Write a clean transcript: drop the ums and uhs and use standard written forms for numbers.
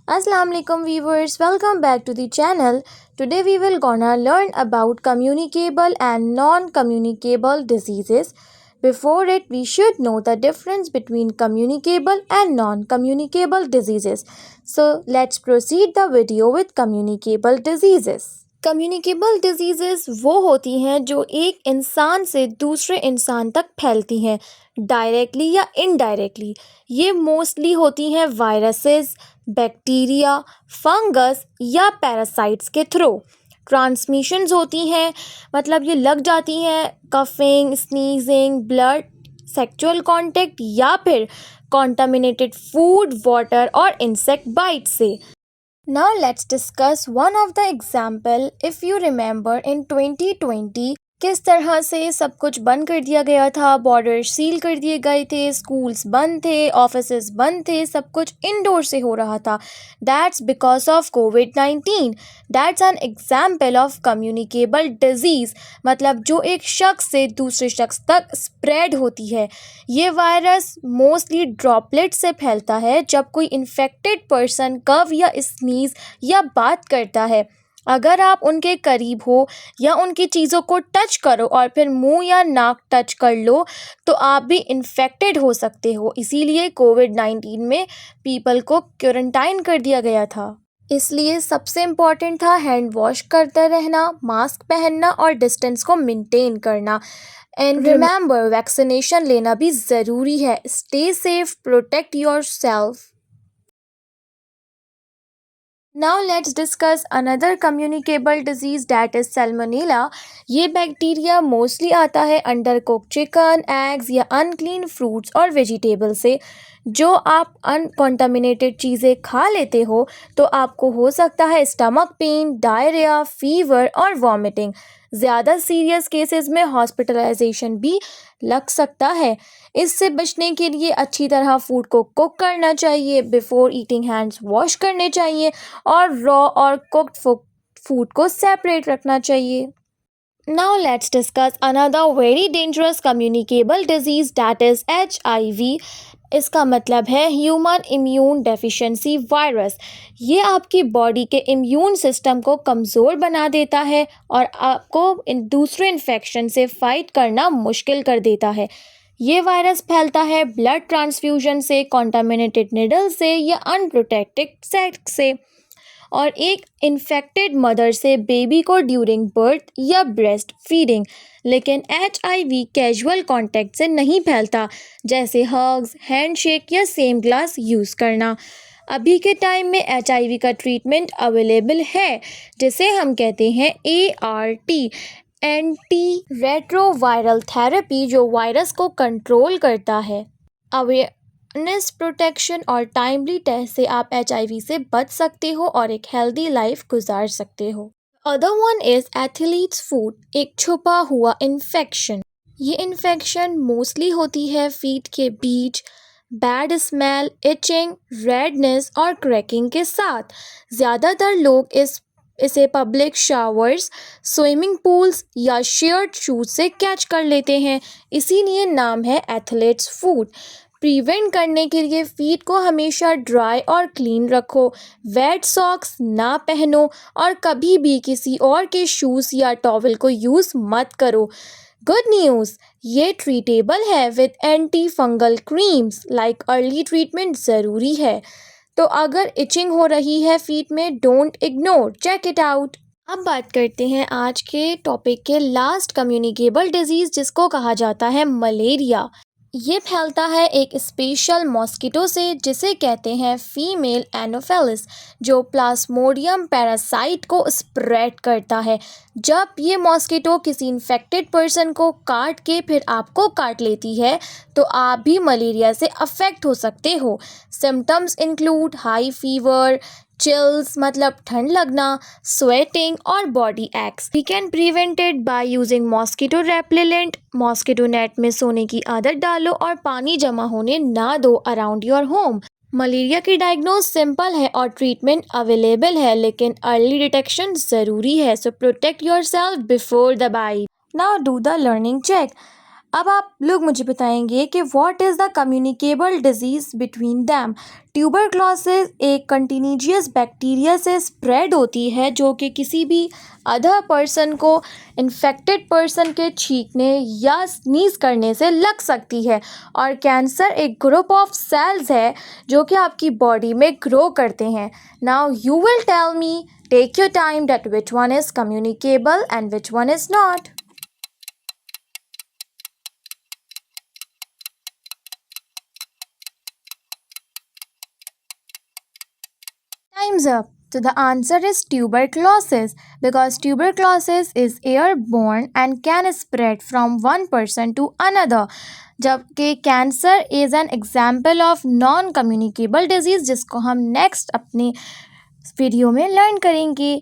Assalamu alaikum viewers, welcome back to the channel. Today we will gonna learn about communicable and non-communicable diseases. Before it, we should know the difference between communicable and non-communicable diseases. So let's proceed the video with communicable diseases. Communicable diseases वो होती हैं जो एक इंसान से दूसरे इंसान तक फैलती हैं डायरेक्टली या इनडायरेक्टली। ये मोस्टली होती हैं वायरसेस, बैक्टीरिया, फंगस या पैरासाइट्स के थ्रू। ट्रांसमिशंस होती हैं, मतलब ये लग जाती हैं coughing, sneezing, blood, sexual contact या फिर कॉन्टामिनेटेड फूड, वाटर और इंसेक्ट बाइट से। Now let's discuss one of the example. If you remember in 2020 किस तरह से सब कुछ बंद कर दिया गया था, बॉर्डर सील कर दिए गए थे, स्कूल्स बंद थे, ऑफिसेज बंद थे, सब कुछ इंडोर से हो रहा था। That's because of covid. That's an example of communicable disease, मतलब जो एक शख्स से दूसरे शख्स तक स्प्रेड होती है। ये वायरस मोस्टली ड्रॉपलेट से फैलता है जब कोई इन्फेक्टेड पर्सन कफ या स्नीज या बात करता है। अगर आप उनके करीब हो या उनकी चीज़ों को टच करो और फिर मुंह या नाक टच कर लो तो आप भी इन्फेक्टेड हो सकते हो। इसीलिए कोविड-19 में पीपल को क्वारंटाइन कर दिया गया था। इसलिए सबसे इम्पॉर्टेंट था हैंड वॉश करते रहना, मास्क पहनना और डिस्टेंस को मेंटेन करना। एंड रिमेंबर, वैक्सीनेशन लेना भी ज़रूरी है। Stay safe, protect your self. Now let's discuss another communicable disease, that is salmonella. ये बैक्टीरिया मोस्टली आता है अंडर कुक चिकन, एग्स या अनक्लीन फ्रूट्स और वेजिटेबल से। जो आप अनकॉन्टामिनेटेड चीज़ें खा लेते हो तो आपको हो सकता है स्टमक पेन, डायरिया, फीवर और वॉमिटिंग। ज़्यादा सीरियस केसेस में हॉस्पिटलाइजेशन भी लग सकता है। इससे बचने के लिए अच्छी तरह फूड को कुक करना चाहिए, बिफोर ईटिंग हैंड्स वॉश करने चाहिए और रॉ और कुक्ड फूड को सेपरेट रखना चाहिए। Now let's discuss another very dangerous communicable disease, that is HIV. इसका मतलब है ह्यूमन इम्यून डेफिशिएंसी वायरस। ये आपकी बॉडी के इम्यून सिस्टम को कमज़ोर बना देता है और आपको दूसरे इन्फेक्शन से फाइट करना मुश्किल कर देता है। ये वायरस फैलता है ब्लड ट्रांसफ्यूजन से, कॉन्टामिनेटेड निडल से या अनप्रोटेक्टेड सेक्स से, और एक इन्फेक्टेड मदर से बेबी को ड्यूरिंग बर्थ या ब्रेस्ट फीडिंग। लेकिन HIV कैजुअल कांटेक्ट से नहीं फैलता, जैसे हग्स, हैंडशेक या सेम ग्लास यूज़ करना। अभी के टाइम में HIV का ट्रीटमेंट अवेलेबल है, जिसे हम कहते हैं ART, एंटी रेट्रोवायरल थेरेपी, जो वायरस को कंट्रोल करता है। अवेयरनेस, प्रोटेक्शन और टाइमली टेस्ट से आप HIV से बच सकते हो और एक हेल्दी लाइफ गुजार सकते हो। Other one is athletes food, एक छुपा हुआ इन्फेक्शन। ये इन्फेक्शन मोस्टली होती है फीट के बीच, बैड स्मेल, इचिंग, रेडनेस और क्रैकिंग के साथ। ज़्यादातर लोग इसे पब्लिक शावर्स, स्विमिंग पूल्स या शेयर्ड शूज से कैच कर लेते हैं, इसीलिए नाम है एथलीट्स फूड। प्रिवेंट करने के लिए फीट को हमेशा ड्राई और क्लीन रखो, वेट सॉक्स ना पहनो और कभी भी किसी और के शूज़ या टॉवल को यूज़ मत करो। गुड न्यूज़, ये ट्रीटेबल है with anti fungal creams. Like early treatment ज़रूरी है। तो अगर इचिंग हो रही है फीट में, don't ignore, check it out. अब बात करते हैं आज के टॉपिक के लास्ट कम्युनिकेबल डिजीज़, जिसको कहा जाता है मलेरिया। ये फैलता है एक स्पेशल मॉस्किटो से, जिसे कहते हैं फीमेल एनोफेलिस, जो प्लाज्मोडियम पैरासाइट को स्प्रेड करता है। जब ये मॉस्किटो किसी इन्फेक्टेड पर्सन को काट के फिर आपको काट लेती है तो आप भी मलेरिया से अफेक्ट हो सकते हो। Symptoms include high fever, chills मतलब ठंड लगना, स्वेटिंग और body aches. We can prevent it by using mosquito repellent. Mosquito net में सोने की आदत डालो और पानी जमा होने ना दो अराउंड योर होम। मलेरिया की डायग्नोज सिंपल है और ट्रीटमेंट अवेलेबल है, लेकिन अर्ली डिटेक्शन ज़रूरी है। So protect your self before the bite. Now do the learning check. अब आप लोग मुझे बताएंगे कि what is the communicable disease between them. Tuberculosis एक कंटेजियस बैक्टीरिया से स्प्रेड होती है जो कि किसी भी अदर पर्सन को इन्फेक्टेड पर्सन के छींकने या स्नीज करने से लग सकती है। और कैंसर एक ग्रुप ऑफ सेल्स है जो कि आपकी बॉडी में ग्रो करते हैं। Now you will tell me, take your time, that which one is communicable and which one is not. Time's up. So the answer is tuberculosis because tuberculosis is airborne and can spread from one person to another. जबकि cancer is an example of non communicable disease जिसको हम next अपनी video में learn करेंगे।